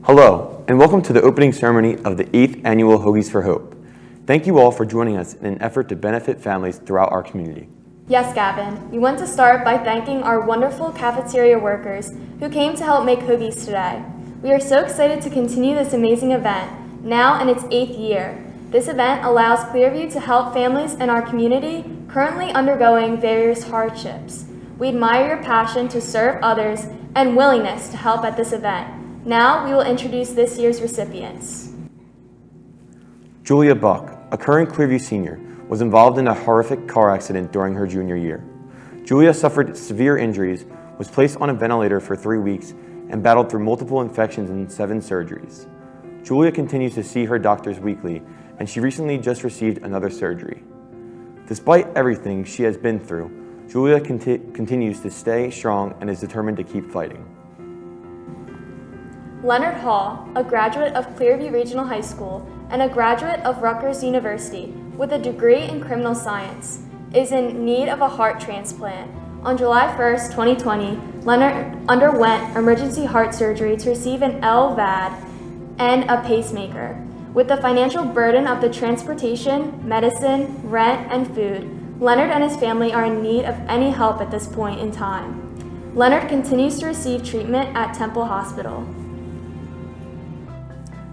Hello, and welcome to the opening ceremony of the 8th Annual Hoagies for Hope. Thank you all for joining us in an effort to benefit families throughout our community. Yes, Gavin, we want to start by thanking our wonderful cafeteria workers who came to help make hoagies today. We are so excited to continue this amazing event, now in its 8th year. This event allows Clearview to help families in our community currently undergoing various hardships. We admire your passion to serve others and willingness to help at this event. Now we will introduce this year's recipients. Julia Buck, a current Clearview senior, was involved in a horrific car accident during her junior year. Julia suffered severe injuries, was placed on a ventilator for 3 weeks, and battled through multiple infections and 7 surgeries. Julia continues to see her doctors weekly, and she recently just received another surgery. Despite everything she has been through, Julia continues to stay strong and is determined to keep fighting. Leonard Hall, a graduate of Clearview Regional High School and a graduate of Rutgers University with a degree in criminal science, is in need of a heart transplant. On July 1st, 2020, Leonard underwent emergency heart surgery to receive an LVAD and a pacemaker. With the financial burden of the transportation, medicine, rent, and food, Leonard and his family are in need of any help at this point in time. Leonard continues to receive treatment at Temple Hospital.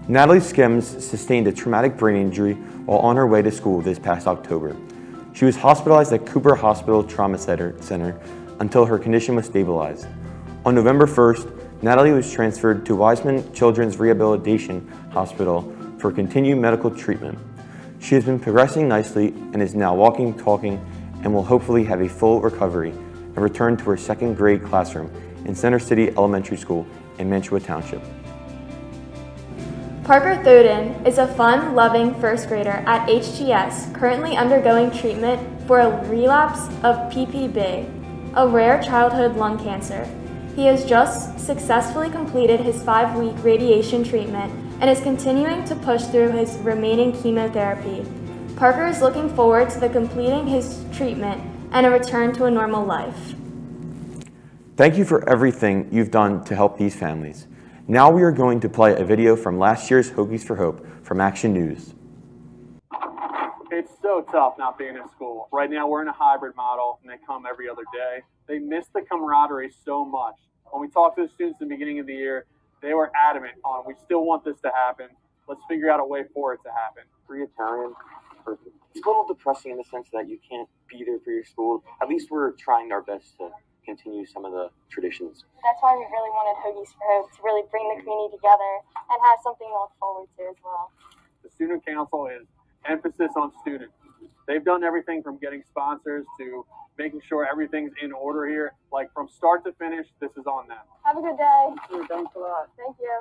Natalie Skims sustained a traumatic brain injury while on her way to school this past October. She was hospitalized at Cooper Hospital Trauma Center until her condition was stabilized. On November 1st, Natalie was transferred to Wiseman Children's Rehabilitation Hospital for continued medical treatment. She has been progressing nicely and is now walking, talking, and will hopefully have a full recovery and return to her 2nd grade classroom in Center City Elementary School in Mantua Township. Parker Thoden is a fun-loving first grader at HGS currently undergoing treatment for a relapse of PPB, a rare childhood lung cancer. He has just successfully completed his 5-week radiation treatment and is continuing to push through his remaining chemotherapy. Parker is looking forward to completing his treatment and a return to a normal life. Thank you for everything you've done to help these families. Now we are going to play a video from last year's Hoagies for Hope from Action News. It's so tough not being in school. Right now we're in a hybrid model and they come every other day. They miss the camaraderie so much. When we talked to the students in the beginning of the year, they were adamant on, we still want this to happen. Let's figure out a way for it to happen. Free Italian, perfect. It's a little depressing in the sense that you can't be there for your school. At least we're trying our best to continue some of the traditions. That's why we really wanted Hoagies for Hope, to really bring the community together and have something to look forward to as well. The student council is emphasis on students. They've done everything from getting sponsors to making sure everything's in order here. Like from start to finish, this is on them. Have a good day. Thanks a lot. Thank you.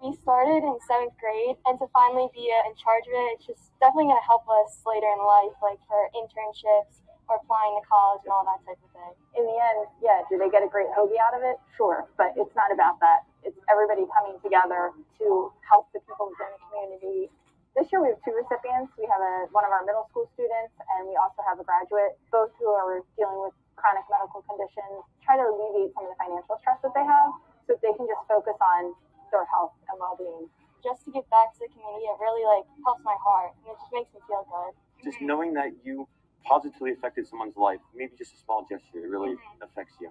We started in 7th grade, and to finally be in charge of it, it's just definitely going to help us later in life, like for internships or applying to college and all that type of thing. In the end, yeah, do they get a great hoagie out of it? Sure, but it's not about that. It's everybody coming together to help the people within the community. This year we have 2 recipients. We have one of our middle school students, and we also have a graduate, both who are dealing with chronic medical conditions, try to alleviate some of the financial stress that they have so that they can just focus on their health and well-being. Just to give back to the community, it really helps my heart, and it just makes me feel good. Just knowing that you positively affected someone's life, maybe just a small gesture, it really affects you.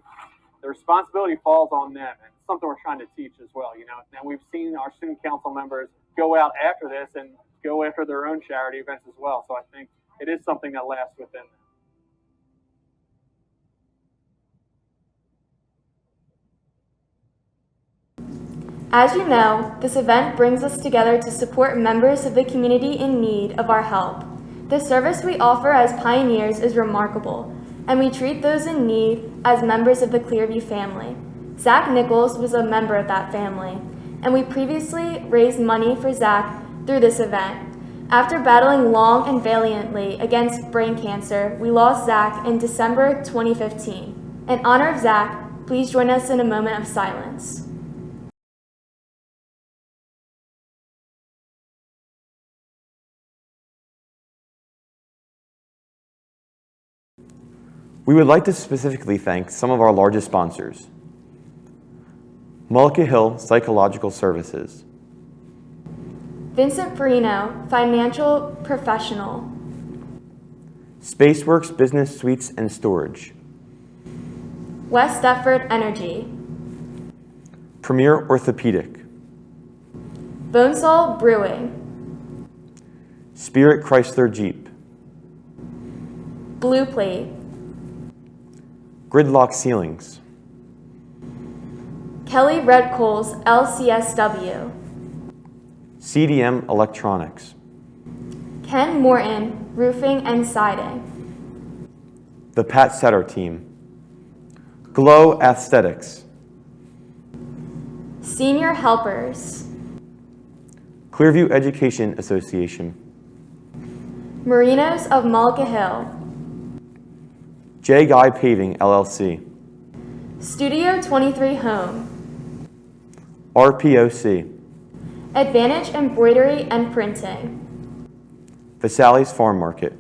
The responsibility falls on them, and it's something we're trying to teach as well. Now we've seen our student council members go out after this and go after their own charity events as well. So I think it is something that lasts within them. As you know, this event brings us together to support members of the community in need of our help. The service we offer as pioneers is remarkable, and we treat those in need as members of the Clearview family. Zach Nichols was a member of that family, and we previously raised money for Zach through this event. After battling long and valiantly against brain cancer, we lost Zach in December 2015. In honor of Zach, please join us in a moment of silence. We would like to specifically thank some of our largest sponsors. Mullica Hill Psychological Services. Vincent Farino, financial professional. Spaceworks Business Suites and Storage. West Deptford Energy. Premier Orthopaedic. Bonesaw Brewing. Spirit Chrysler Jeep. Blue Plate. Gridlock Ceilings. Kelly Red Coals LCSW. CDM Electronics. Ken Morton, Roofing and Siding. The Pat Setter Team. Glow Aesthetics. Senior Helpers. Clearview Education Association. Marinos of Mullica Hill. J. Guy Paving, LLC. Studio 23 Home. RPOC. Advantage Embroidery and Printing. Visalli's Farm Market.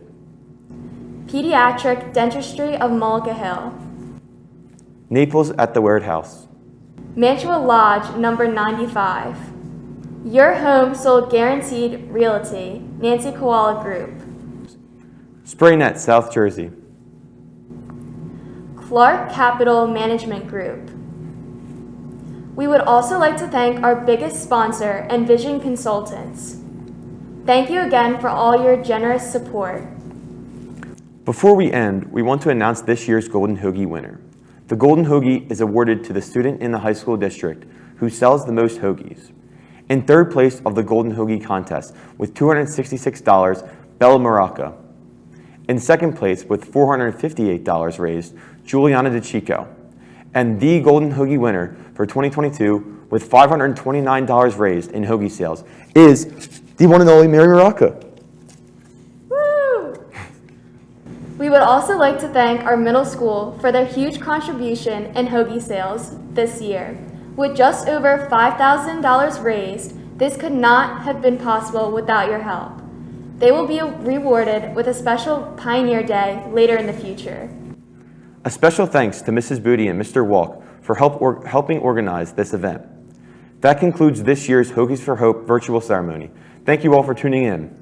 Pediatric Dentistry of Mullica Hill. Naples at the Warehouse. Mantua Lodge, number 95. Your Home Sold Guaranteed Realty, Nancy Koala Group. Spraynet, South Jersey. Clark Capital Management Group. We would also like to thank our biggest sponsor, Envision Consultants. Thank you again for all your generous support. Before we end, we want to announce this year's Golden Hoagie winner. The Golden Hoagie is awarded to the student in the high school district who sells the most hoagies. In third place of the Golden Hoagie contest with $266, Bella Moraca. In second place with $458 raised, Juliana DeChico. And the Golden Hoagie winner for 2022 with $529 raised in hoagie sales is the one and only Mary Moraca. Woo! We would also like to thank our middle school for their huge contribution in hoagie sales this year. With just over $5,000 raised, this could not have been possible without your help. They will be rewarded with a special Pioneer Day later in the future. A special thanks to Mrs. Booty and Mr. Walk for helping organize this event. That concludes this year's Hoagies for Hope virtual ceremony. Thank you all for tuning in.